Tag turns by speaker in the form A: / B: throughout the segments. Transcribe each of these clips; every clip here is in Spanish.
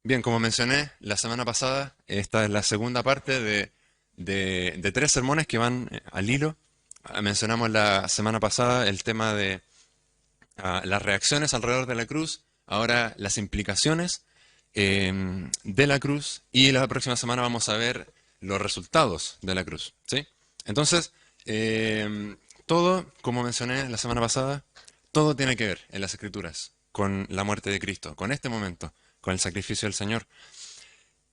A: Bien, como mencioné la semana pasada, esta es la segunda parte de tres sermones que van al hilo. Mencionamos la semana pasada el tema de las reacciones alrededor de la cruz, ahora las implicaciones de la cruz y la próxima semana vamos a ver los resultados de la cruz, ¿sí? Entonces, todo, como mencioné la semana pasada, todo tiene que ver en las Escrituras con la muerte de Cristo, con este momento, con el sacrificio del Señor.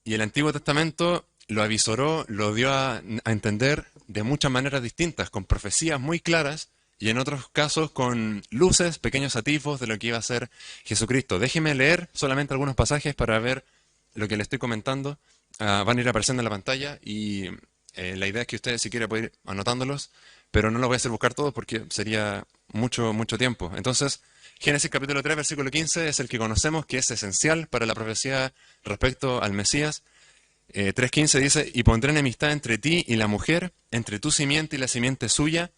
A: Y el Antiguo Testamento lo avisoró, lo dio a entender de muchas maneras distintas, con profecías muy claras y en otros casos con luces, pequeños atisbos de lo que iba a ser Jesucristo. Déjeme leer solamente algunos pasajes para ver lo que le estoy comentando. Van a ir apareciendo en la pantalla y la idea es que ustedes si quieren pueden ir anotándolos, pero no lo voy a hacer buscar todos porque sería mucho tiempo. Entonces, Génesis capítulo 3, versículo 15 es el que conocemos, que es esencial para la profecía respecto al Mesías. 3.15 dice, y pondré enemistad entre ti y la mujer, entre tu simiente y la simiente suya,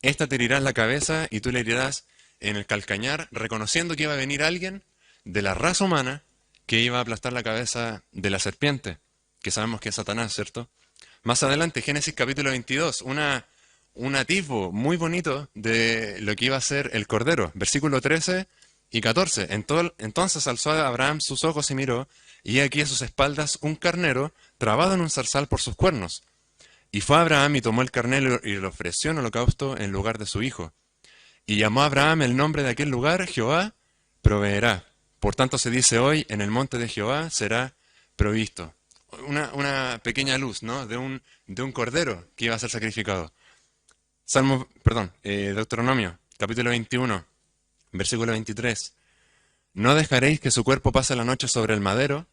A: esta te herirá en la cabeza y tú le herirás en el calcañar, reconociendo que iba a venir alguien de la raza humana que iba a aplastar la cabeza de la serpiente, que sabemos que es Satanás, ¿cierto? Más adelante, Génesis capítulo 22, un atisbo muy bonito de lo que iba a ser el Cordero, versículo 13 y 14. Entonces alzó a Abraham sus ojos y miró, y he aquí a sus espaldas un carnero trabado en un zarzal por sus cuernos. Y fue Abraham y tomó el carnero y lo ofreció en holocausto en lugar de su hijo. Y llamó a Abraham el nombre de aquel lugar, Jehová proveerá. Por tanto se dice hoy, en el monte de Jehová será provisto. Una pequeña luz, ¿no? De un cordero que iba a ser sacrificado. Deuteronomio, capítulo 21, versículo 23. No dejaréis que su cuerpo pase la noche sobre el madero,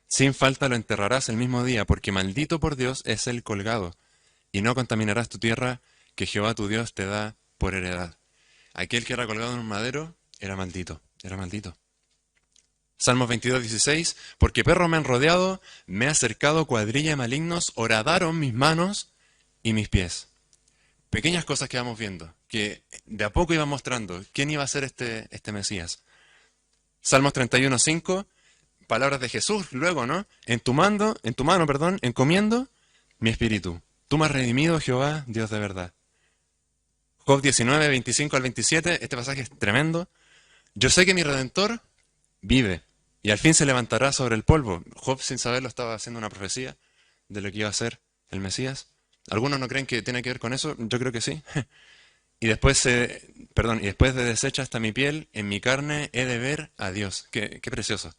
A: sin falta lo enterrarás el mismo día, porque maldito por Dios es el colgado, y no contaminarás tu tierra que Jehová tu Dios te da por heredad. Aquel que era colgado en un madero era maldito, era maldito. Salmos 22:16, porque perro me han rodeado, me ha cercado cuadrilla de malignos, horadaron mis manos y mis pies. Pequeñas cosas que vamos viendo, que de a poco iba mostrando quién iba a ser este Mesías. Salmos 31:5, palabras de Jesús, luego, ¿no? En tu mano, perdón, encomiendo mi espíritu. Tú me has redimido, Jehová, Dios de verdad. Job 19:25 al 27, este pasaje es tremendo. Yo sé que mi Redentor vive y al fin se levantará sobre el polvo. Job, sin saberlo, estaba haciendo una profecía de lo que iba a ser el Mesías. Algunos no creen que tiene que ver con eso, yo creo que sí. Y después de deshecha hasta mi piel, en mi carne he de ver a Dios. Qué precioso.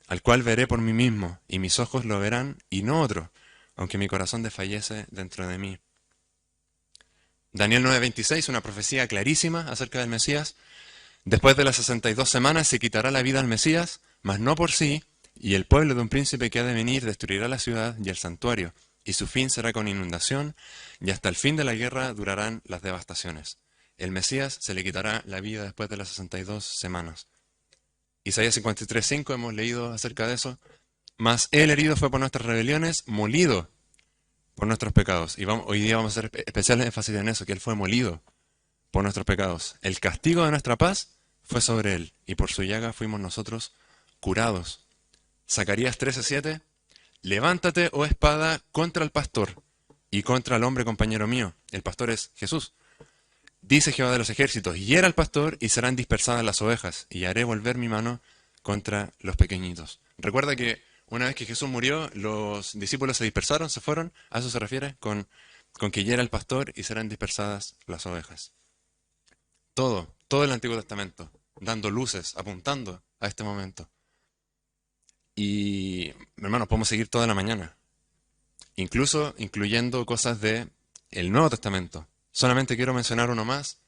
A: Al cual veré por mí mismo, y mis ojos lo verán, y no otro, aunque mi corazón desfallece dentro de mí. Daniel 9:26, una profecía clarísima acerca del Mesías. Después de las 62 semanas se quitará la vida al Mesías, mas no por sí, y el pueblo de un príncipe que ha de venir destruirá la ciudad y el santuario, y su fin será con inundación, y hasta el fin de la guerra durarán las devastaciones. El Mesías se le quitará la vida después de las 62 semanas. Isaías 53:5 hemos leído acerca de eso. Mas él herido fue por nuestras rebeliones, molido por nuestros pecados. Y hoy día vamos a hacer especial énfasis en eso, que él fue molido por nuestros pecados. El castigo de nuestra paz fue sobre él, y por su llaga fuimos nosotros curados. Zacarías 13:7, levántate, oh espada, contra el pastor y contra el hombre compañero mío. El pastor es Jesús. Dice Jehová de los ejércitos, hiera al pastor y serán dispersadas las ovejas, y haré volver mi mano contra los pequeñitos. Recuerda que una vez que Jesús murió, los discípulos se dispersaron, se fueron. A eso se refiere con que hiera el pastor y serán dispersadas las ovejas. Todo el Antiguo Testamento, dando luces, apuntando a este momento. Y, hermanos, podemos seguir toda la mañana, incluso incluyendo cosas de el Nuevo Testamento. Solamente quiero mencionar uno más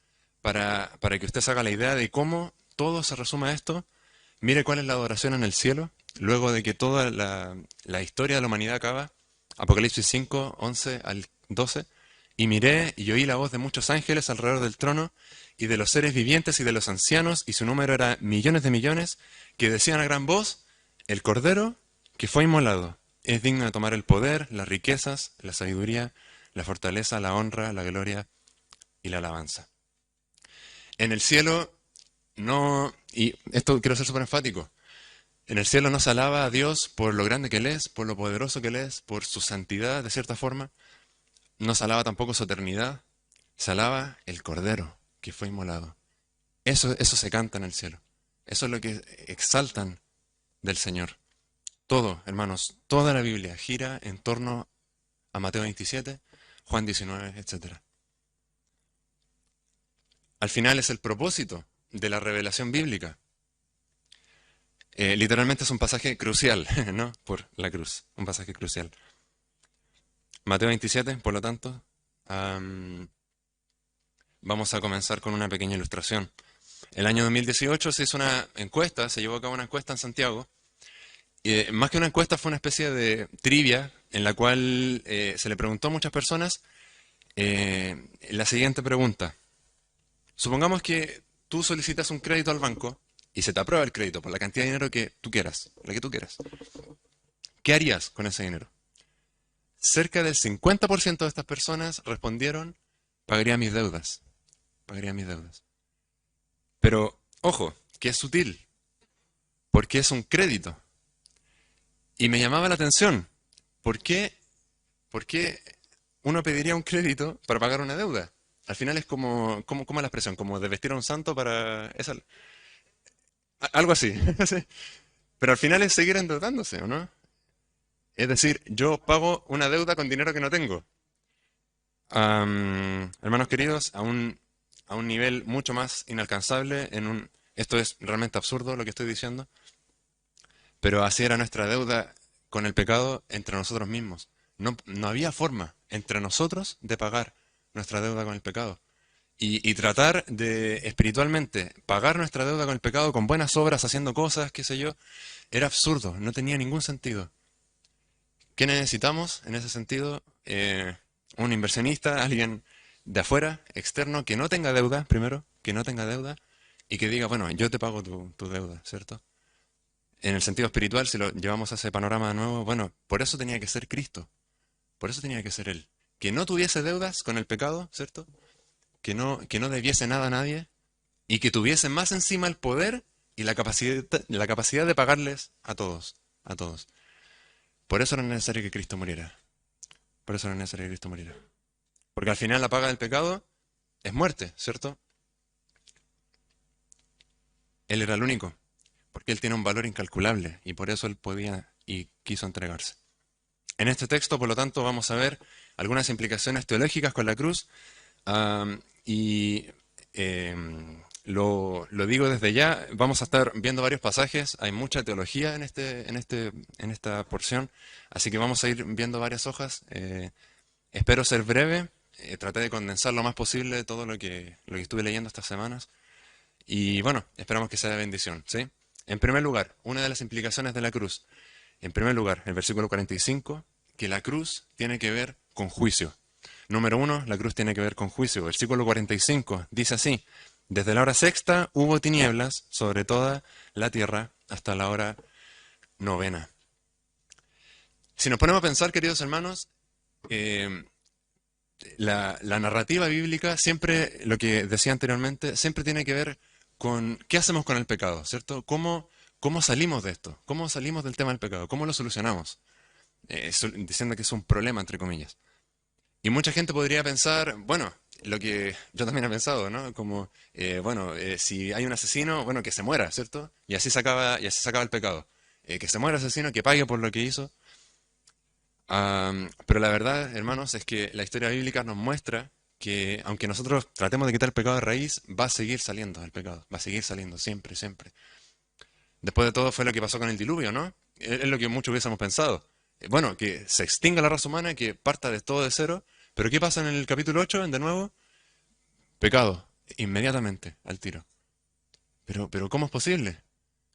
A: para que usted se haga la idea de cómo todo se resume a esto. Mire cuál es la adoración en el cielo, luego de que toda la historia de la humanidad acaba. Apocalipsis 5:11 al 12. Y miré y oí la voz de muchos ángeles alrededor del trono, y de los seres vivientes y de los ancianos, y su número era millones de millones, que decían a gran voz, el Cordero que fue inmolado es digno de tomar el poder, las riquezas, la sabiduría, la fortaleza, la honra, la gloria y la alabanza. En el cielo no, y esto quiero ser súper enfático, En el cielo no se alaba a Dios por lo grande que Él es, por lo poderoso que Él es, por su santidad, de cierta forma. No se alaba tampoco su eternidad. Se alaba el Cordero que fue inmolado. Eso se canta en el cielo. Eso es lo que exaltan del Señor. Todo, hermanos, toda la Biblia gira en torno a Mateo 27, Juan 19, etcétera. Al final es el propósito de la revelación bíblica. Literalmente es un pasaje crucial, ¿no? Por la cruz, un pasaje crucial. Mateo 27, por lo tanto, vamos a comenzar con una pequeña ilustración. El año 2018 se hizo una encuesta, se llevó a cabo una encuesta en Santiago. Y más que una encuesta fue una especie de trivia en la cual se le preguntó a muchas personas la siguiente pregunta. Supongamos que tú solicitas un crédito al banco y se te aprueba el crédito por la cantidad de dinero que tú quieras, la que tú quieras. ¿Qué harías con ese dinero? Cerca del 50% de estas personas respondieron, pagaría mis deudas, pagaría mis deudas. Pero, ojo, que es sutil, porque es un crédito. Y me llamaba la atención, ¿por qué, por qué uno pediría un crédito para pagar una deuda? Al final es como la expresión, como de vestir a un santo para... algo así. Sí. Pero al final es seguir endeudándose, ¿o no? Es decir, yo pago una deuda con dinero que no tengo. Hermanos queridos, a un nivel mucho más inalcanzable, esto es realmente absurdo lo que estoy diciendo, pero así era nuestra deuda con el pecado entre nosotros mismos. No había forma entre nosotros de pagar nuestra deuda con el pecado. Y tratar de espiritualmente pagar nuestra deuda con el pecado con buenas obras, haciendo cosas, qué sé yo, era absurdo, no tenía ningún sentido. ¿Qué necesitamos en ese sentido? Un inversionista, alguien de afuera, externo, que no tenga deuda, primero, que no tenga deuda, y que diga, bueno, yo te pago tu deuda, ¿cierto? En el sentido espiritual, si lo llevamos a ese panorama de nuevo, bueno, por eso tenía que ser Cristo, por eso tenía que ser Él. Que no tuviese deudas con el pecado, ¿cierto? Que no debiese nada a nadie, y que tuviese más encima el poder y la capacidad de pagarles a todos, a todos. Por eso era necesario que Cristo muriera. Por eso era necesario que Cristo muriera. Porque al final la paga del pecado es muerte, ¿cierto? Él era el único, porque Él tiene un valor incalculable y por eso Él podía y quiso entregarse. En este texto, por lo tanto, vamos a ver algunas implicaciones teológicas con la cruz y lo digo desde ya, vamos a estar viendo varios pasajes, hay mucha teología en esta porción, así que vamos a ir viendo varias hojas. Espero ser breve, traté de condensar lo más posible todo lo que estuve leyendo estas semanas. Y bueno, esperamos que sea de bendición, ¿sí? En primer lugar, una de las implicaciones de la cruz. En primer lugar, el versículo 45, que la cruz tiene que ver con juicio. Número uno, la cruz tiene que ver con juicio. Versículo 45 dice así, desde la hora sexta hubo tinieblas sobre toda la tierra hasta la hora novena. Si nos ponemos a pensar, queridos hermanos, eh, la narrativa bíblica siempre, lo que decía anteriormente, siempre tiene que ver con qué hacemos con el pecado, ¿cierto? ¿Cómo salimos de esto? ¿Cómo salimos del tema del pecado? ¿Cómo lo solucionamos? Diciendo que es un problema, entre comillas. Y mucha gente podría pensar, bueno, lo que yo también he pensado, ¿no? Como, bueno, si hay un asesino, bueno, que se muera, ¿cierto? Y así se acaba el pecado. Que se muera el asesino, que pague por lo que hizo. Pero la verdad, hermanos, es que la historia bíblica nos muestra que aunque nosotros tratemos de quitar el pecado de raíz, va a seguir saliendo el pecado, va a seguir saliendo siempre, siempre. Después de todo fue lo que pasó con el diluvio, ¿no? Es lo que muchos hubiésemos pensado. Bueno, que se extinga la raza humana, que parta de todo de cero, pero ¿qué pasa en el capítulo 8, de nuevo? Pecado, inmediatamente, al tiro. Pero ¿cómo es posible?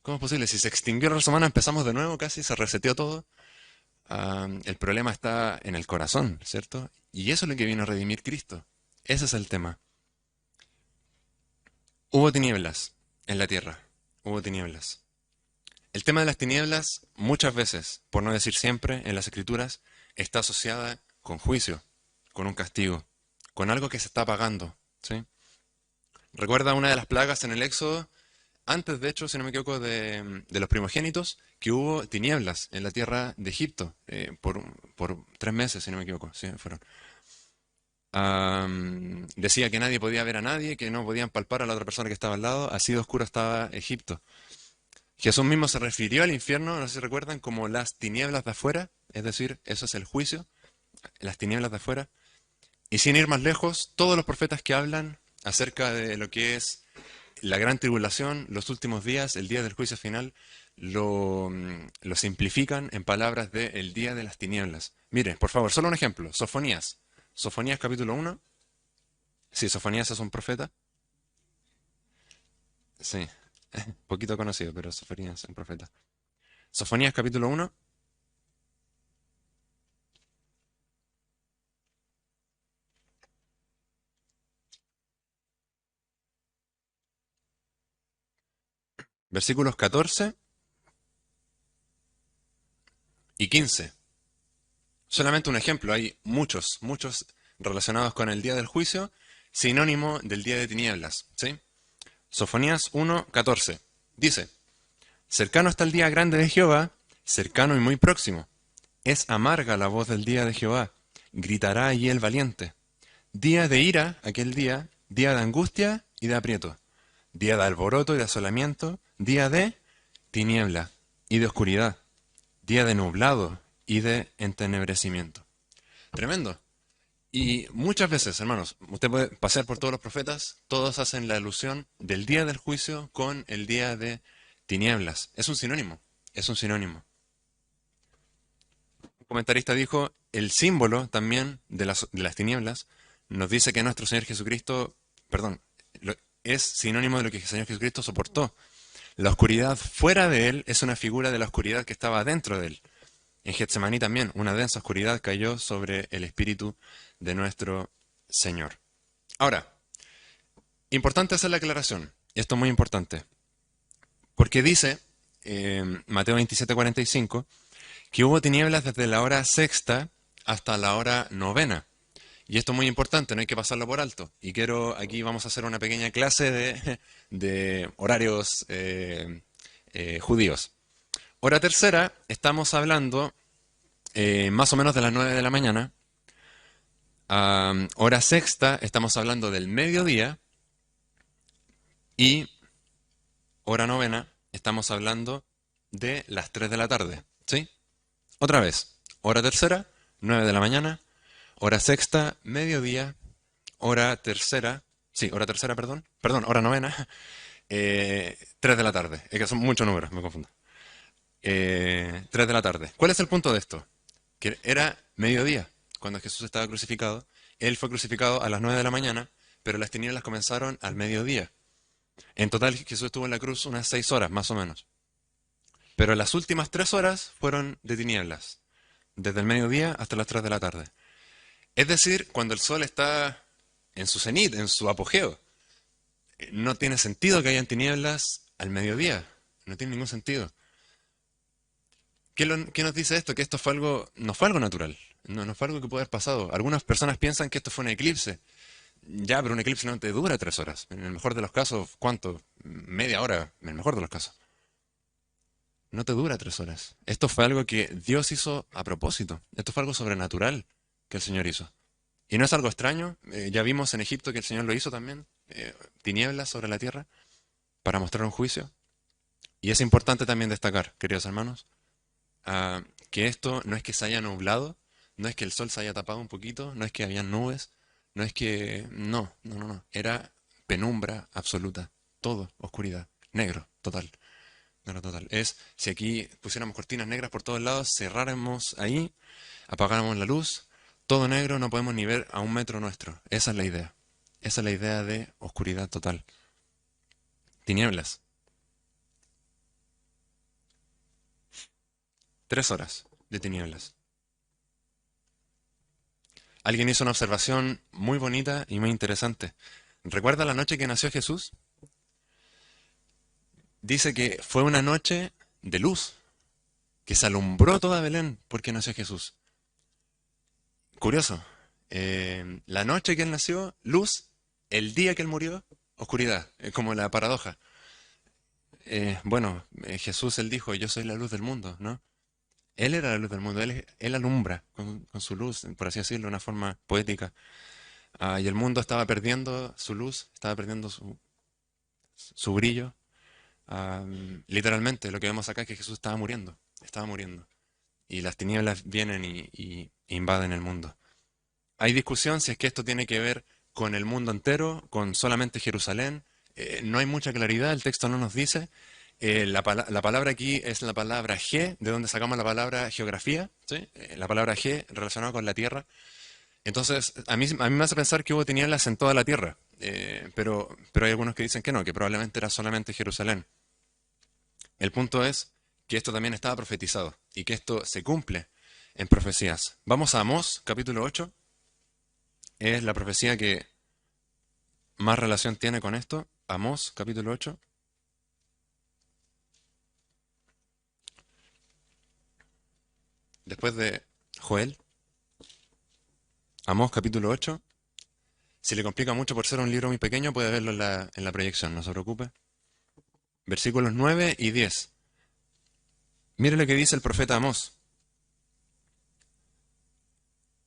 A: ¿Cómo es posible? Si se extinguió la raza humana, empezamos de nuevo casi, se reseteó todo. El problema está en el corazón, ¿cierto? Y eso es lo que vino a redimir Cristo. Ese es el tema. Hubo tinieblas en la tierra. Hubo tinieblas. El tema de las tinieblas, muchas veces, por no decir siempre, en las Escrituras, está asociada con juicio, con un castigo, con algo que se está pagando, ¿sí? Recuerda una de las plagas en el Éxodo, antes de hecho, si no me equivoco, de los primogénitos, que hubo tinieblas en la tierra de Egipto por 3 meses, si no me equivoco, sí, fueron. Decía que nadie podía ver a nadie, que no podían palpar a la otra persona que estaba al lado, así de oscuro estaba Egipto. Jesús mismo se refirió al infierno, no sé si recuerdan, como las tinieblas de afuera, es decir, eso es el juicio, las tinieblas de afuera. Y sin ir más lejos, todos los profetas que hablan acerca de lo que es la gran tribulación, los últimos días, el día del juicio final, lo simplifican en palabras de el día de las tinieblas. Mire, por favor, solo un ejemplo, Sofonías. Sofonías capítulo 1. Sí, Sofonías es un profeta. Sí, poquito conocido, pero Sofonías es un profeta. Sofonías capítulo 1, versículos 14 y 15. Solamente un ejemplo, hay muchos, muchos relacionados con el día del juicio, sinónimo del día de tinieblas. ¿Sí? Sofonías 1:14 dice, cercano está el día grande de Jehová, cercano y muy próximo. Es amarga la voz del día de Jehová, gritará allí el valiente. Día de ira, aquel día de angustia y de aprieto, día de alboroto y de asolamiento, día de tiniebla y de oscuridad, día de nublado y de entenebrecimiento. Tremendo. Y muchas veces, hermanos, usted puede pasear por todos los profetas, todos hacen la alusión del día del juicio con el día de tinieblas. Es un sinónimo, es un sinónimo. Un comentarista dijo, el símbolo también de las tinieblas nos dice que nuestro Señor Jesucristo, perdón, es sinónimo de lo que el Señor Jesucristo soportó. La oscuridad fuera de él es una figura de la oscuridad que estaba dentro de él. En Getsemaní también una densa oscuridad cayó sobre el espíritu de nuestro Señor. Ahora, importante hacer la aclaración, esto es muy importante, porque dice Mateo 27:45 que hubo tinieblas desde la hora sexta hasta la hora novena. Y esto es muy importante, no hay que pasarlo por alto. Y aquí vamos a hacer una pequeña clase de horarios judíos. Hora tercera, estamos hablando más o menos de las 9 de la mañana. Hora sexta, estamos hablando del mediodía. Y hora novena, estamos hablando de las 3 de la tarde. ¿Sí? Otra vez. Hora tercera, 9 de la mañana. Hora sexta, mediodía. Hora tercera. Sí, hora tercera, perdón. Perdón, hora novena. 3 de la tarde. Es que son muchos números, me confundo. 3 de la tarde. ¿Cuál es el punto de esto? Que era mediodía, cuando Jesús estaba crucificado. Él fue crucificado a las 9 de la mañana, pero las tinieblas comenzaron al mediodía. En total, Jesús estuvo en la cruz unas 6 horas, más o menos. Pero las últimas 3 horas fueron de tinieblas, desde el mediodía hasta las 3 de la tarde. Es decir, cuando el sol está en su cenit, en su apogeo, no tiene sentido que hayan tinieblas al mediodía. No tiene ningún sentido. ¿Qué nos dice esto? Que esto fue algo, no fue algo natural. No fue algo que pudo haber pasado. Algunas personas piensan que esto fue un eclipse. Ya, pero un eclipse no te dura 3 horas. En el mejor de los casos, ¿cuánto? Media hora, en el mejor de los casos. No te dura 3 horas. Esto fue algo que Dios hizo a propósito. Esto fue algo sobrenatural que el Señor hizo. Y no es algo extraño. Ya vimos en Egipto que el Señor lo hizo también. Tinieblas sobre la tierra para mostrar un juicio. Y es importante también destacar, queridos hermanos, que esto no es que se haya nublado, no es que el sol se haya tapado un poquito, no es que habían nubes, no es que... No, no, no, no. Era penumbra absoluta. Todo, oscuridad. Negro, total. Negro total. Es, si aquí pusiéramos cortinas negras por todos lados, cerráramos ahí, apagáramos la luz, todo negro, no podemos ni ver a 1 metro nuestro. Esa es la idea. Esa es la idea de oscuridad total. Tinieblas. 3 horas de tinieblas. Alguien hizo una observación muy bonita y muy interesante. ¿Recuerda la noche que nació Jesús? Dice que fue una noche de luz, que se alumbró toda Belén porque nació Jesús. Curioso. La noche que él nació, luz. El día que él murió, oscuridad. Es como la paradoja. Jesús, él dijo, yo soy la luz del mundo, ¿no? Él era la luz del mundo, él alumbra con su luz, por así decirlo, de una forma poética. Y el mundo estaba perdiendo su luz, estaba perdiendo su brillo. Literalmente, lo que vemos acá es que Jesús estaba muriendo, estaba muriendo. Y las tinieblas vienen y invaden el mundo. Hay discusión si es que esto tiene que ver con el mundo entero, con solamente Jerusalén. No hay mucha claridad, el texto no nos dice. La palabra aquí es la palabra ge, de donde sacamos la palabra geografía, ¿sí? La palabra ge relacionada con la tierra. Entonces, a mí me hace pensar que hubo tinieblas en toda la tierra, pero hay algunos que dicen que no, que probablemente era solamente Jerusalén. El punto es que esto también estaba profetizado y que esto se cumple en profecías. Vamos a Amós, capítulo 8. Es la profecía que más relación tiene con esto. Amós, capítulo 8. Después de Joel, Amós, capítulo 8. Si le complica mucho por ser un libro muy pequeño, puede verlo en la proyección, no se preocupe. Versículos 9 y 10. Mire lo que dice el profeta Amós.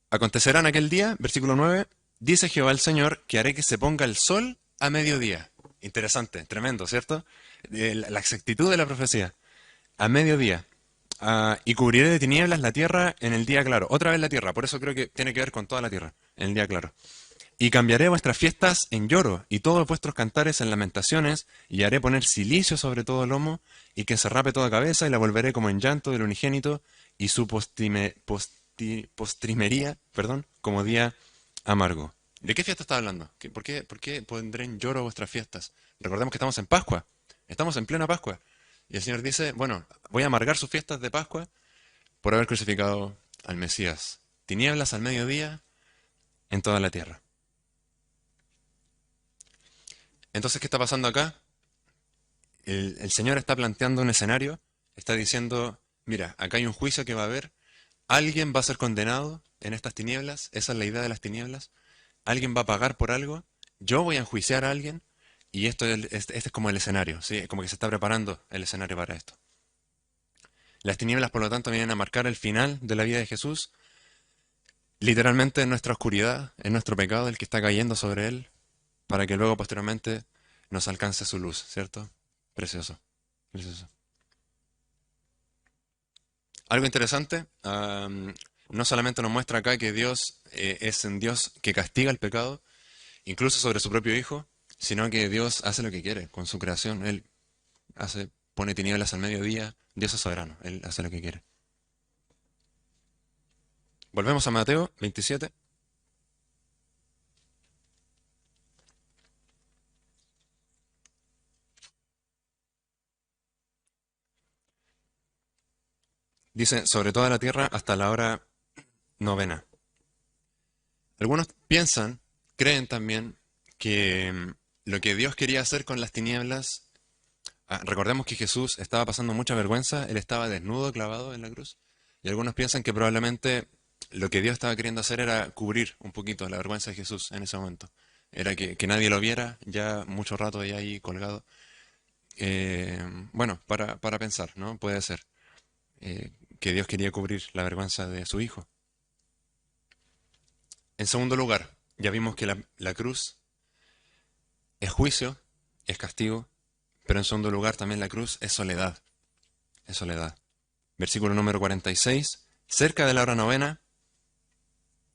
A: Acontecerá en aquel día, versículo 9, dice Jehová el Señor, que haré que se ponga el sol a mediodía. Interesante, tremendo, ¿cierto? La exactitud de la profecía. A mediodía. Y cubriré de tinieblas la tierra en el día claro. Otra vez la tierra, por eso creo que tiene que ver con toda la tierra, en el día claro. Y cambiaré vuestras fiestas en lloro, y todos vuestros cantares en lamentaciones, y haré poner cilicio sobre todo lomo, y que se rape toda cabeza, y la volveré como en llanto del unigénito, y su postrimería, perdón, como día amargo. ¿De qué fiesta está hablando? ¿Por qué pondré en lloro vuestras fiestas? Recordemos que estamos en Pascua, estamos en plena Pascua. Y el Señor dice, bueno, voy a amargar sus fiestas de Pascua por haber crucificado al Mesías. Tinieblas al mediodía en toda la tierra. Entonces, ¿qué está pasando acá? El Señor está planteando un escenario, está diciendo, mira, acá hay un juicio que va a haber, alguien va a ser condenado en estas tinieblas, esa es la idea de las tinieblas, alguien va a pagar por algo, yo voy a enjuiciar a alguien, y este es como el escenario, ¿sí? Como que se está preparando el escenario para esto. Las tinieblas, por lo tanto, vienen a marcar el final de la vida de Jesús, literalmente en nuestra oscuridad, en nuestro pecado, el que está cayendo sobre él, para que luego posteriormente nos alcance su luz, ¿cierto? Precioso, precioso. Algo interesante, no solamente nos muestra acá que Dios es un Dios que castiga el pecado, incluso sobre su propio Hijo, sino que Dios hace lo que quiere con su creación. Él pone tinieblas al mediodía, Dios es soberano, Él hace lo que quiere. Volvemos a Mateo 27. Dice, sobre toda la tierra hasta la hora novena. Algunos piensan, creen también, que lo que Dios quería hacer con las tinieblas, recordemos que Jesús estaba pasando mucha vergüenza, él estaba desnudo, clavado en la cruz, y algunos piensan que probablemente lo que Dios estaba queriendo hacer era cubrir un poquito la vergüenza de Jesús en ese momento. Era que nadie lo viera ya mucho rato ahí colgado. Bueno, para pensar, ¿no? Puede ser que Dios quería cubrir la vergüenza de su Hijo. En segundo lugar, ya vimos que la cruz es juicio, es castigo, pero en segundo lugar también la cruz es soledad, es soledad. Versículo número 46, cerca de la hora novena,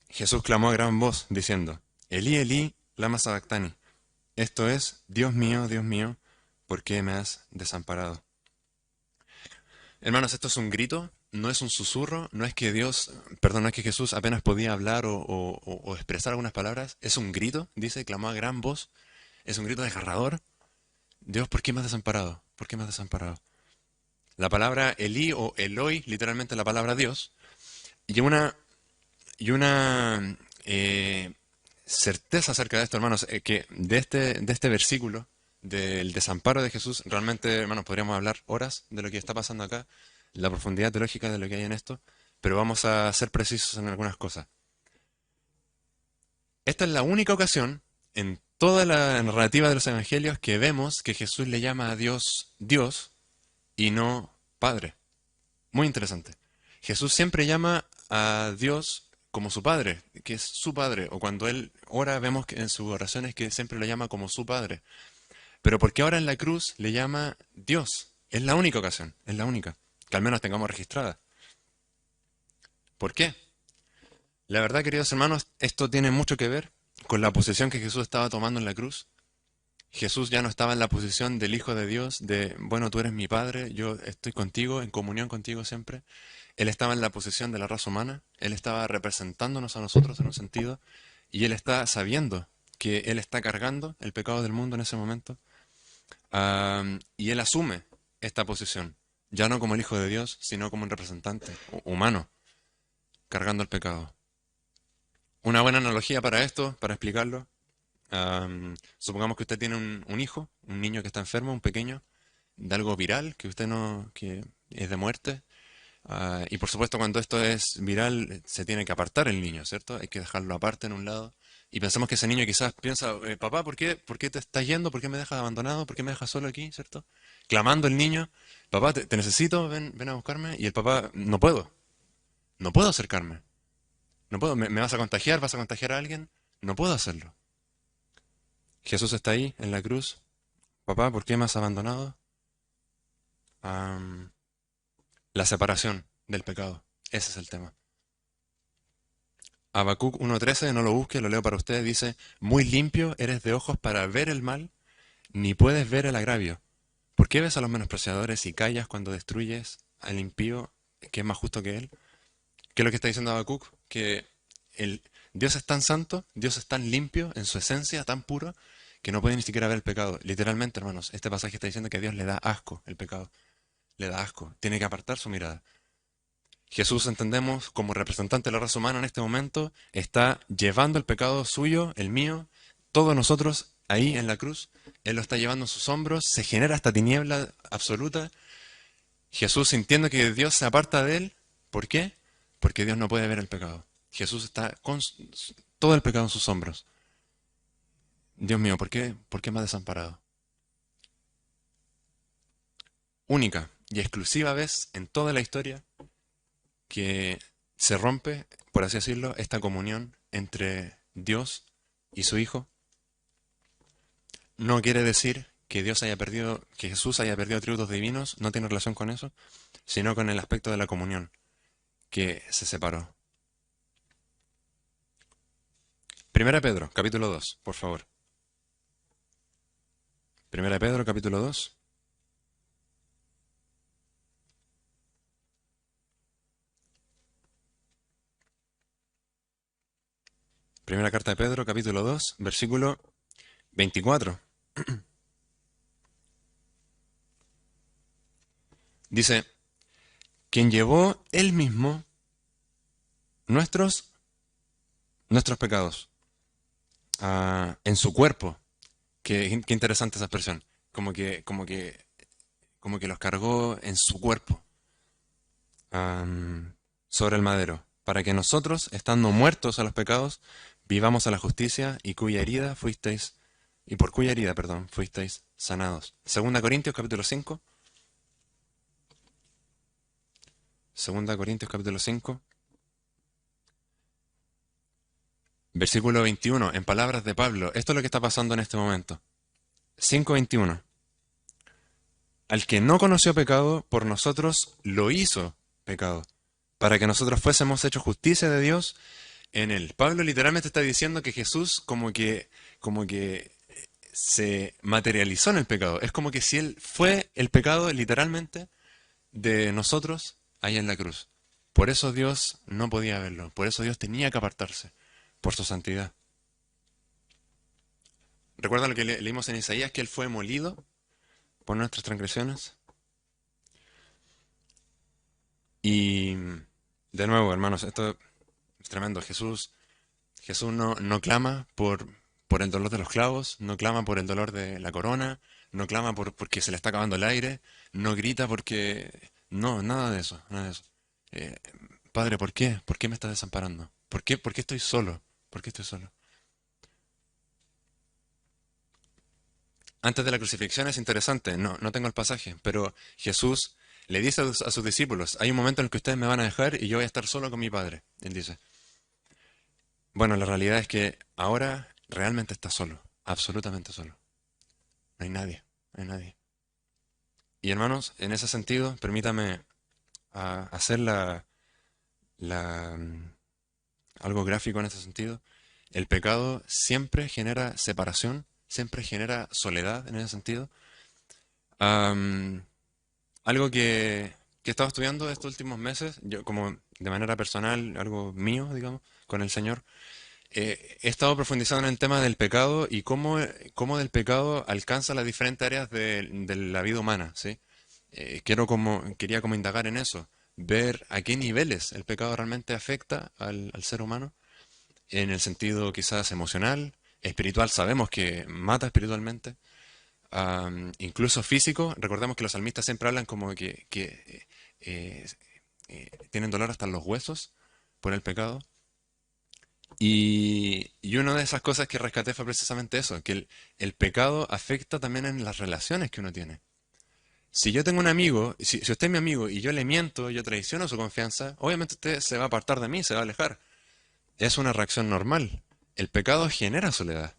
A: Jesús clamó a gran voz diciendo, Elí, Elí, lama sabactani. Esto es, Dios mío, ¿por qué me has desamparado? Hermanos, esto es un grito, no es un susurro, no es que no es que Jesús apenas podía hablar o expresar algunas palabras, es un grito, dice, clamó a gran voz, es un grito desgarrador. Dios, ¿por qué me has desamparado? ¿Por qué me has desamparado? La palabra Elí o Eloi, literalmente la palabra Dios, y una certeza acerca de esto, hermanos, que de este versículo, del desamparo de Jesús, realmente, hermanos, podríamos hablar horas de lo que está pasando acá, la profundidad teológica de lo que hay en esto, pero vamos a ser precisos en algunas cosas. Esta es la única ocasión en toda la narrativa de los evangelios que vemos que Jesús le llama a Dios Dios y no Padre. Muy interesante. Jesús siempre llama a Dios como su Padre, que es su Padre, o cuando Él ora vemos que en sus oraciones que siempre lo llama como su Padre. Pero ¿por qué ahora en la cruz le llama Dios? Es la única ocasión, es la única, que al menos tengamos registrada. ¿Por qué? La verdad, queridos hermanos, esto tiene mucho que ver con la posición que Jesús estaba tomando en la cruz. Jesús ya no estaba en la posición del Hijo de Dios, de, bueno, tú eres mi Padre, yo estoy contigo, en comunión contigo siempre. Él estaba en la posición de la raza humana, Él estaba representándonos a nosotros en un sentido, y Él está sabiendo que Él está cargando el pecado del mundo en ese momento, y Él asume esta posición, ya no como el Hijo de Dios, sino como un representante humano, cargando el pecado. Una buena analogía para esto, para explicarlo, supongamos que usted tiene un hijo, un niño que está enfermo, un pequeño, de algo viral, que usted no, que es de muerte. Y por supuesto, cuando esto es viral, se tiene que apartar el niño, ¿cierto? Hay que dejarlo aparte en un lado. Y pensamos que ese niño quizás piensa, papá, por qué te estás yendo? ¿Por qué me dejas abandonado? ¿Por qué me dejas solo aquí? ¿Cierto? Clamando el niño, papá, te necesito, ven a buscarme. Y el papá, no puedo acercarme. No puedo, me vas a contagiar, vas a contagiar a alguien. No puedo hacerlo. Jesús está ahí, en la cruz. Papá, ¿por qué me has abandonado? Am, la separación del pecado. Ese es el tema. Habacuc 1:13, no lo busque, lo leo para usted, dice, muy limpio eres de ojos para ver el mal, ni puedes ver el agravio. ¿Por qué ves a los menospreciadores y callas cuando destruyes al impío que es más justo que él? ¿Qué es lo que está diciendo Habacuc? Que el, Dios es tan santo, Dios es tan limpio en su esencia, tan puro, que no puede ni siquiera ver el pecado. Literalmente, hermanos, este pasaje está diciendo que a Dios le da asco el pecado. Le da asco. Tiene que apartar su mirada. Jesús, entendemos, como representante de la raza humana en este momento, está llevando el pecado suyo, el mío, todos nosotros ahí en la cruz. Él lo está llevando en sus hombros, se genera esta tiniebla absoluta. Jesús sintiendo que Dios se aparta de él. ¿Por qué? Porque Dios no puede ver el pecado. Jesús está con todo el pecado en sus hombros. Dios mío, por qué me ha desamparado? Única y exclusiva vez en toda la historia que se rompe, por así decirlo, esta comunión entre Dios y su Hijo. No quiere decir que Dios haya perdido, que Jesús haya perdido atributos divinos, no tiene relación con eso, sino con el aspecto de la comunión, que se separó. Primera Pedro, capítulo 2, por favor. Primera Pedro, capítulo 2. Primera carta de Pedro, capítulo 2, versículo 24. Dice, quien llevó él mismo nuestros, nuestros pecados en su cuerpo. Qué interesante esa expresión. Como que los cargó en su cuerpo, sobre el madero, para que nosotros, estando muertos a los pecados, vivamos a la justicia y por cuya herida, perdón, fuisteis sanados. Segunda Corintios capítulo 5. Segunda Corintios capítulo 5. Versículo 21, en palabras de Pablo. Esto es lo que está pasando en este momento. 5:21. Al que no conoció pecado, por nosotros lo hizo pecado, para que nosotros fuésemos hechos justicia de Dios en él. Pablo literalmente está diciendo que Jesús como que se materializó en el pecado. Es como que si él fue el pecado literalmente de nosotros ahí en la cruz. Por eso Dios no podía verlo, por eso Dios tenía que apartarse, por su santidad. ¿Recuerdan lo que leímos en Isaías, que él fue molido por nuestras transgresiones? Y de nuevo, hermanos, esto es tremendo. Jesús no clama por el dolor de los clavos, no clama por el dolor de la corona, no clama porque se le está acabando el aire, no grita porque... No, nada de eso, nada de eso. Eh, Padre, ¿por qué? ¿Por qué me estás desamparando? Por qué estoy solo? ¿Por qué estoy solo? antes de la crucifixión es interesante, no tengo el pasaje, pero Jesús le dice a sus discípulos, hay un momento en el que ustedes me van a dejar y yo voy a estar solo con mi Padre. Él dice, bueno, la realidad es que ahora realmente está solo, absolutamente solo. No hay nadie, no hay nadie. Y hermanos, en ese sentido, permítame hacer la, mm, algo gráfico en ese sentido. El pecado siempre genera separación, siempre genera soledad en ese sentido. Am, Algo que he estado estudiando estos últimos meses, yo como de manera personal, algo mío, digamos, con el Señor, he estado profundizando en el tema del pecado y cómo del pecado alcanza las diferentes áreas de la vida humana, ¿sí? Quería como indagar en eso, ver a qué niveles el pecado realmente afecta al ser humano, en el sentido quizás emocional, espiritual, sabemos que mata espiritualmente, incluso físico. Recordemos que los salmistas siempre hablan como eh, tienen dolor hasta en los huesos por el pecado. Y una de esas cosas que rescaté fue precisamente eso, que el pecado afecta también en las relaciones que uno tiene. Si yo tengo un amigo, si usted es mi amigo y yo le miento, yo traiciono su confianza, obviamente usted se va a apartar de mí, se va a alejar. Es una reacción normal. El pecado genera soledad,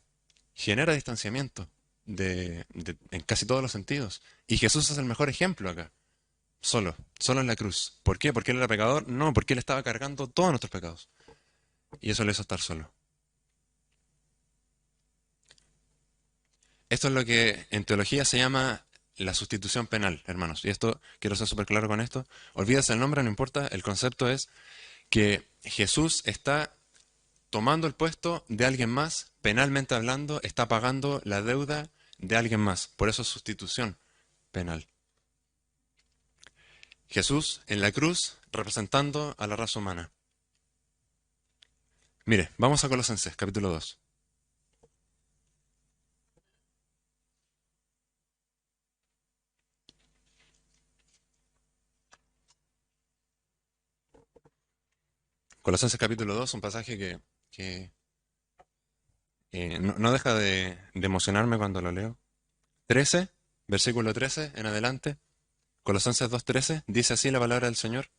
A: genera distanciamiento en casi todos los sentidos. Y Jesús es el mejor ejemplo acá. Solo en la cruz. ¿Por qué? ¿Porque él era pecador? No, porque él estaba cargando todos nuestros pecados. Y eso le hizo estar solo. Esto es lo que en teología se llama la sustitución penal, hermanos. Y esto, quiero ser súper claro con esto. Olvídese el nombre, no importa. El concepto es que Jesús está tomando el puesto de alguien más, penalmente hablando, está pagando la deuda de alguien más. Por eso es sustitución penal. Jesús en la cruz representando a la raza humana. Mire, vamos a Colosenses, capítulo 2. Colosenses capítulo 2, un pasaje que no deja de emocionarme cuando lo leo. 13, versículo 13 en adelante. Colosenses 2:13 dice así la palabra del Señor.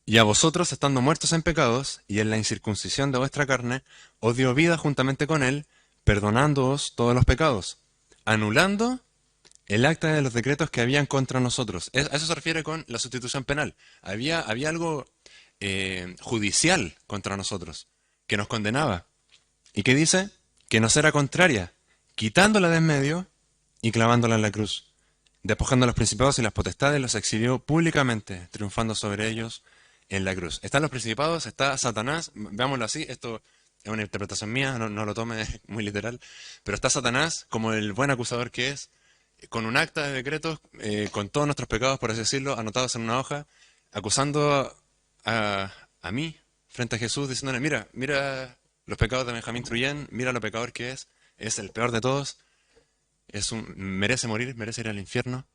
A: Y a vosotros, estando muertos en pecados y en la incircuncisión de vuestra carne, os dio vida juntamente con Él, perdonándoos todos los pecados, anulando el acta de los decretos que habían contra nosotros. A eso se refiere con la sustitución penal. Había algo judicial contra nosotros, que nos condenaba. ¿Y qué dice? Que nos era contraria, quitándola de en medio y clavándola en la cruz. Despojando a los principados y las potestades, los exhibió públicamente, triunfando sobre ellos en la cruz. Están los principados, está Satanás, veámoslo así, esto es una interpretación mía, no lo tome muy literal, pero está Satanás como el buen acusador que es, con un acta de decretos, con todos nuestros pecados, por así decirlo, anotados en una hoja, acusando a mí frente a Jesús, diciéndole, mira los pecados de Benjamín Truyen, mira lo pecador que es el peor de todos, merece morir, merece ir al infierno.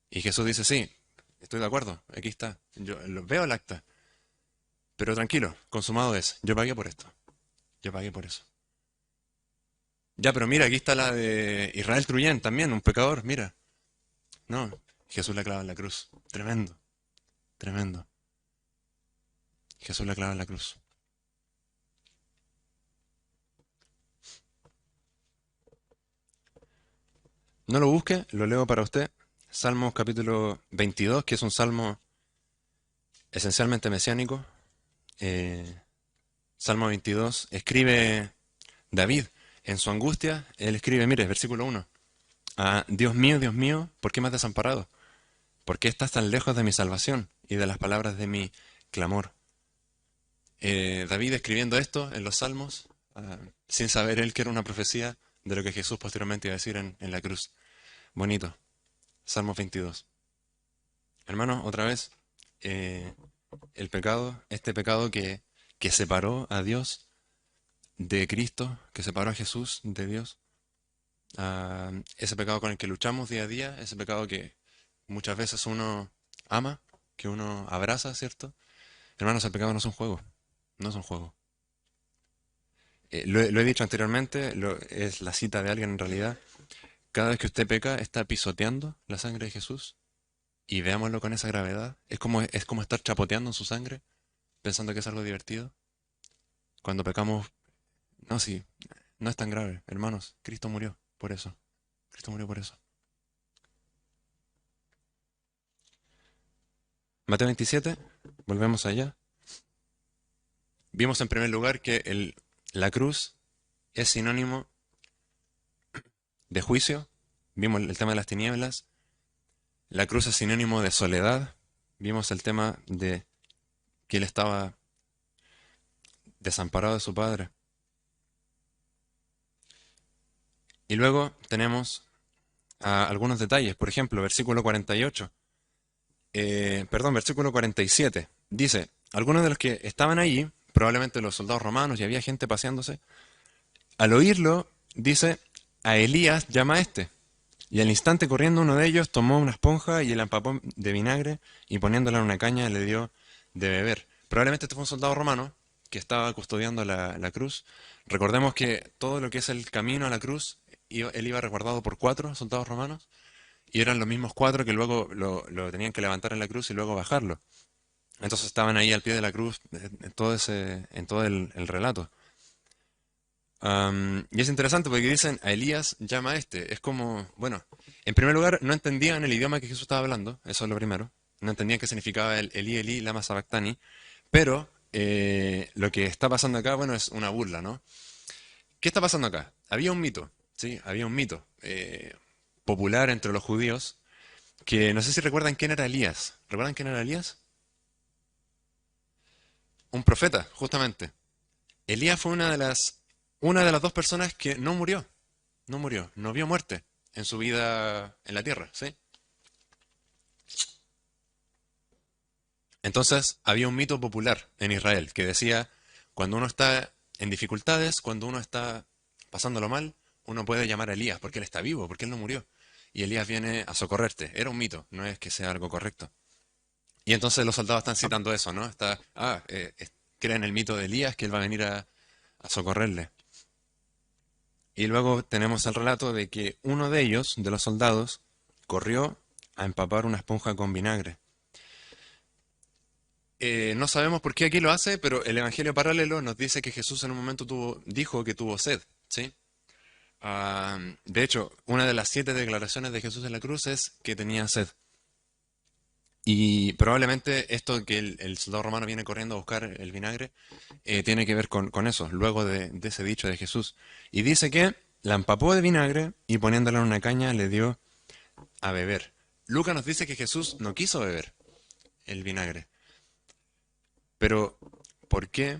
A: Y Jesús dice, sí, estoy de acuerdo, aquí está, yo veo el acta, pero tranquilo, consumado es, yo pagué por esto, yo pagué por eso. Ya, pero mira, aquí está la de Israel Truyen también, un pecador, mira. No, Jesús la clava en la cruz. Tremendo, tremendo. Jesús la clava en la cruz. No lo busque, lo leo para usted. Salmos capítulo 22, que es un salmo esencialmente mesiánico. Eh, Salmo 22, escribe David en su angustia, él escribe, mire, versículo 1. Dios mío, ¿por qué me has desamparado? ¿Por qué estás tan lejos de mi salvación y de las palabras de mi clamor? David escribiendo esto en los Salmos, sin saber él que era una profecía de lo que Jesús posteriormente iba a decir en la cruz. Bonito. Salmo 22. Hermano, otra vez, eh, el pecado, este pecado que separó a Dios de Cristo, que separó a Jesús de Dios, ese pecado con el que luchamos día a día, ese pecado que muchas veces uno ama, que uno abraza, ¿cierto? Hermanos, el pecado no es un juego, no es un juego. Lo he dicho anteriormente, es la cita de alguien en realidad. cada vez que usted peca, está pisoteando la sangre de Jesús. Y veámoslo con esa gravedad. Es como estar chapoteando en su sangre, pensando que es algo divertido. Cuando pecamos, no, sí, no es tan grave, hermanos. Cristo murió por eso. Cristo murió por eso. Mateo 27, volvemos allá. Vimos en primer lugar que la cruz es sinónimo de juicio. Vimos el tema de las tinieblas. La cruz es sinónimo de soledad. Vimos el tema de que él estaba desamparado de su padre. Y luego tenemos algunos detalles. Por ejemplo, versículo 48. Perdón, versículo 47. Dice, algunos de los que estaban allí, probablemente los soldados romanos y había gente paseándose, al oírlo, dice, a Elías llama a este. Y al instante corriendo uno de ellos tomó una esponja y la empapó de vinagre y poniéndola en una caña le dio de beber. Probablemente este fue un soldado romano que estaba custodiando la cruz. Recordemos que todo lo que es el camino a la cruz, él iba resguardado por 4 soldados romanos y eran los mismos 4 que luego lo tenían que levantar en la cruz y luego bajarlo. Entonces estaban ahí al pie de la cruz en todo el relato. Y es interesante porque dicen a Elías llama a este. Es como, bueno, en primer lugar, no entendían el idioma que Jesús estaba hablando, eso es lo primero. No entendían qué significaba el Elí, Elí, lama sabactani. Pero lo que está pasando acá, bueno, es una burla, ¿no? ¿Qué está pasando acá? Había un mito, ¿sí? Había un mito popular entre los judíos que no sé si recuerdan quién era Elías. ¿Recuerdan quién era Elías? Un profeta, justamente. Elías fue una de las 2 personas que no murió. No murió, no vio muerte en su vida en la tierra, ¿sí? Entonces, había un mito popular en Israel que decía, cuando uno está en dificultades, cuando uno está pasándolo mal, uno puede llamar a Elías porque él está vivo, porque él no murió. Y Elías viene a socorrerte. Era un mito, no es que sea algo correcto. Y entonces los soldados están citando eso, ¿no? Creen el mito de Elías, que él va a venir a socorrerle. Y luego tenemos el relato de que uno de ellos, de los soldados, corrió a empapar una esponja con vinagre. No sabemos por qué aquí lo hace, pero el Evangelio paralelo nos dice que Jesús en un momento dijo que tuvo sed, ¿sí? De hecho, una de las 7 declaraciones de Jesús en la cruz es que tenía sed. Y probablemente esto que el soldado romano viene corriendo a buscar el vinagre tiene que ver con eso, luego de ese dicho de Jesús. Y dice que la empapó de vinagre y poniéndola en una caña le dio a beber. Lucas nos dice que Jesús no quiso beber el vinagre. Pero, ¿por qué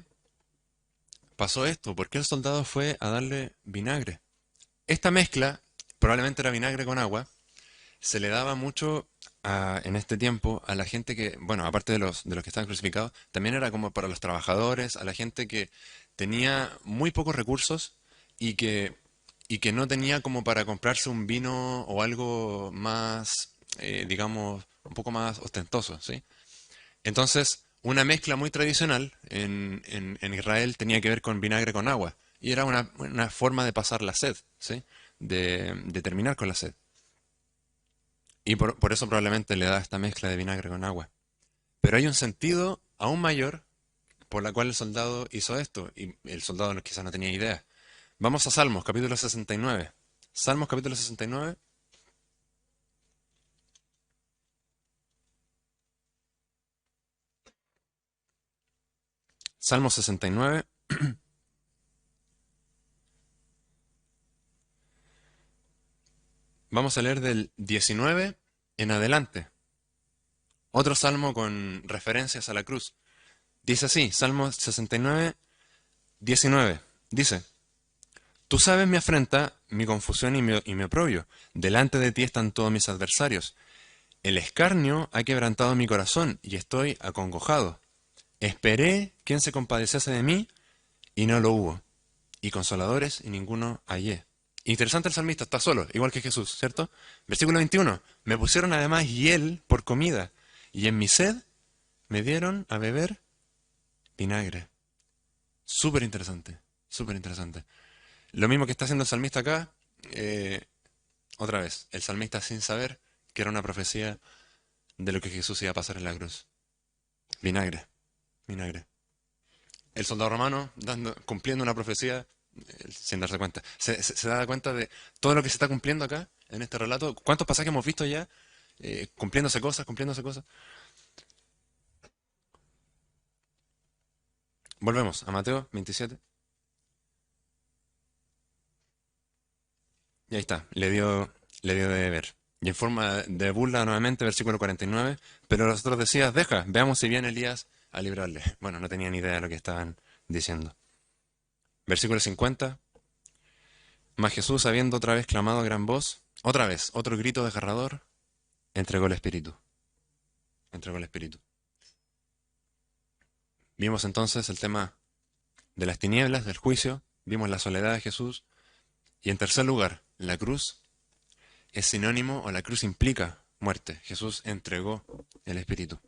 A: pasó esto? ¿Por qué el soldado fue a darle vinagre? Esta mezcla, probablemente era vinagre con agua, se le daba mucho en este tiempo a la gente que, bueno, aparte de los que estaban crucificados, también era como para los trabajadores, a la gente que tenía muy pocos recursos y que, y que no tenía como para comprarse un vino o algo más, digamos, un poco más ostentoso, ¿sí? Entonces, una mezcla muy tradicional en Israel tenía que ver con vinagre con agua. Y era una forma de pasar la sed, ¿sí? De terminar con la sed. Y por eso probablemente le da esta mezcla de vinagre con agua. Pero hay un sentido aún mayor por la cual el soldado hizo esto. Y el soldado quizás no tenía idea. Vamos a Salmos, capítulo 69. Salmos, capítulo 69. Salmos 69. Vamos a leer del 19 en adelante. Otro salmo con referencias a la cruz. Dice así, Salmo 69, 19. Dice, tú sabes mi afrenta, mi confusión y mi oprobio. Delante de ti están todos mis adversarios. El escarnio ha quebrantado mi corazón y estoy acongojado. Esperé quien se compadeciese de mí y no lo hubo. Y consoladores y ninguno hallé. Interesante el salmista, está solo, igual que Jesús, ¿cierto? Versículo 21. Me pusieron además hiel por comida y en mi sed me dieron a beber vinagre. Súper interesante, súper interesante. Lo mismo que está haciendo el salmista acá, otra vez, el salmista sin saber que era una profecía de lo que Jesús iba a pasar en la cruz. Vinagre, vinagre. El soldado romano cumpliendo una profecía sin darse cuenta. Se da cuenta de todo lo que se está cumpliendo acá, en este relato. ¿Cuántos pasajes hemos visto ya? Cumpliéndose cosas, cumpliéndose cosas. Volvemos a Mateo 27. Y ahí está, le dio de beber. Y en forma de burla nuevamente, versículo 49, pero los otros decían, deja, veamos si viene Elías a librarle. Bueno, no tenían idea de lo que estaban diciendo. Versículo 50, mas Jesús, habiendo otra vez clamado a gran voz, otra vez, otro grito desgarrador, entregó el Espíritu. Entregó el Espíritu. Vimos entonces el tema de las tinieblas, del juicio, vimos la soledad de Jesús, y en tercer lugar, la cruz es sinónimo, o la cruz implica muerte. Jesús entregó el Espíritu.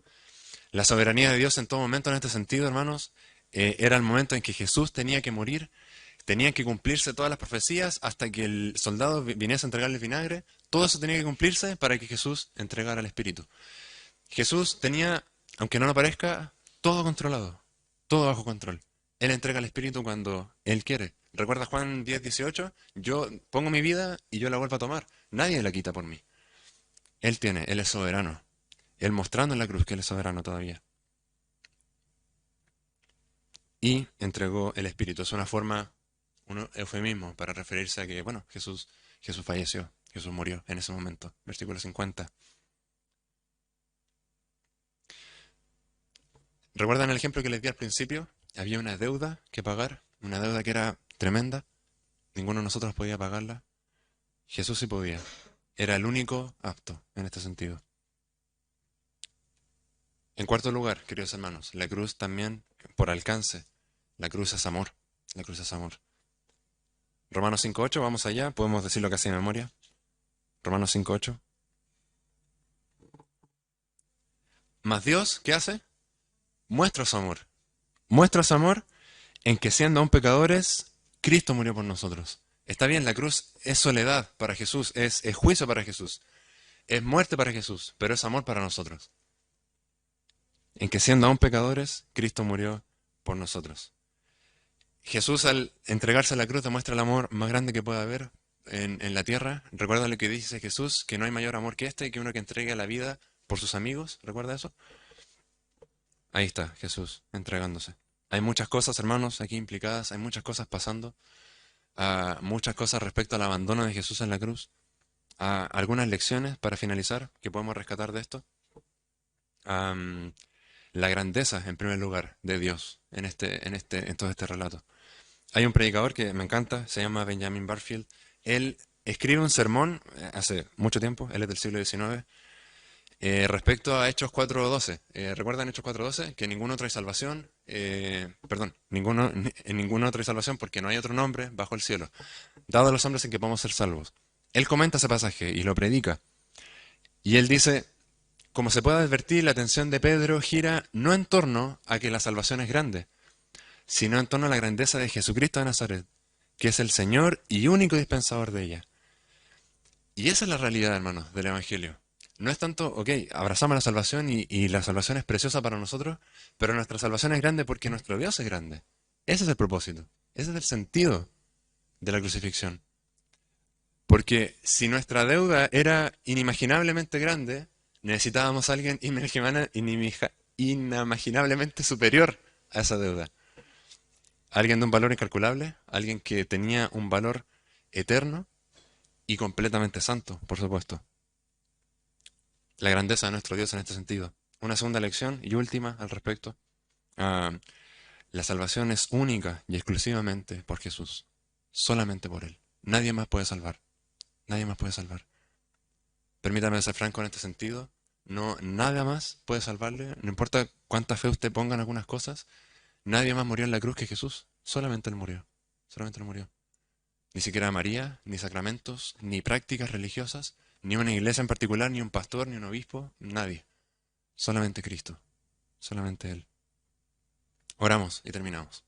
A: La soberanía de Dios en todo momento en este sentido, hermanos, era el momento en que Jesús tenía que morir, tenían que cumplirse todas las profecías hasta que el soldado viniese a entregarle el vinagre. Todo eso tenía que cumplirse para que Jesús entregara el Espíritu. Jesús tenía, aunque no lo parezca, todo controlado, todo bajo control. Él entrega el Espíritu cuando Él quiere. ¿Recuerda Juan 10:18? Yo pongo mi vida y yo la vuelvo a tomar. Nadie la quita por mí. Él tiene, Él es soberano. Él mostrando en la cruz que Él es soberano todavía. Y entregó el Espíritu. Es una forma, un eufemismo para referirse a que, bueno, Jesús falleció, Jesús murió en ese momento. Versículo 50. ¿Recuerdan el ejemplo que les di al principio? Había una deuda que pagar, una deuda que era tremenda. Ninguno de nosotros podía pagarla. Jesús sí podía. Era el único apto en este sentido. En cuarto lugar, queridos hermanos, la cruz también, por alcance, la cruz es amor. La cruz es amor. Romanos 5:8, vamos allá, podemos decirlo casi de memoria. Romanos 5:8. Mas Dios, ¿qué hace? Muestra su amor. Muestra su amor en que siendo aún pecadores, Cristo murió por nosotros. Está bien, la cruz es soledad para Jesús, es juicio para Jesús, es muerte para Jesús, pero es amor para nosotros. En que siendo aún pecadores, Cristo murió por nosotros. Jesús al entregarse a la cruz demuestra el amor más grande que puede haber en la tierra. ¿Recuerda lo que dice Jesús? Que no hay mayor amor que este, que uno que entregue la vida por sus amigos. ¿Recuerda eso? Ahí está Jesús entregándose. Hay muchas cosas, hermanos, aquí implicadas, hay muchas cosas pasando, muchas cosas respecto al abandono de Jesús en la cruz, algunas lecciones para finalizar que podemos rescatar de esto. La grandeza, en primer lugar, de Dios en todo este relato. Hay un predicador que me encanta, se llama Benjamin Barfield. Él escribe un sermón hace mucho tiempo, él es del siglo XIX, respecto a Hechos 4:12. ¿Recuerdan Hechos 4:12? Que ninguno trae salvación, perdón, en ninguno trae salvación porque no hay otro nombre bajo el cielo, dado a los hombres en que podemos ser salvos. Él comenta ese pasaje y lo predica. Y él dice, como se puede advertir, la atención de Pedro gira no en torno a que la salvación es grande, sino en torno a la grandeza de Jesucristo de Nazaret, que es el Señor y único dispensador de ella. Y esa es la realidad, hermanos, del Evangelio. No es tanto, ok, abrazamos la salvación y la salvación es preciosa para nosotros, pero nuestra salvación es grande porque nuestro Dios es grande. Ese es el propósito, ese es el sentido de la crucifixión. Porque si nuestra deuda era inimaginablemente grande, necesitábamos a alguien inimaginablemente superior a esa deuda. Alguien de un valor incalculable, alguien que tenía un valor eterno y completamente santo, por supuesto. La grandeza de nuestro Dios en este sentido. Una segunda lección y última al respecto. Ah, la salvación es única y exclusivamente por Jesús. Solamente por Él. Nadie más puede salvar. Nadie más puede salvar. Permítame ser franco en este sentido. No, nada más puede salvarle. No importa cuánta fe usted ponga en algunas cosas. Nadie más murió en la cruz que Jesús. Solamente Él murió. Solamente Él murió. Ni siquiera María, ni sacramentos, ni prácticas religiosas, ni una iglesia en particular, ni un pastor, ni un obispo, nadie. Solamente Cristo. Solamente Él. Oramos y terminamos.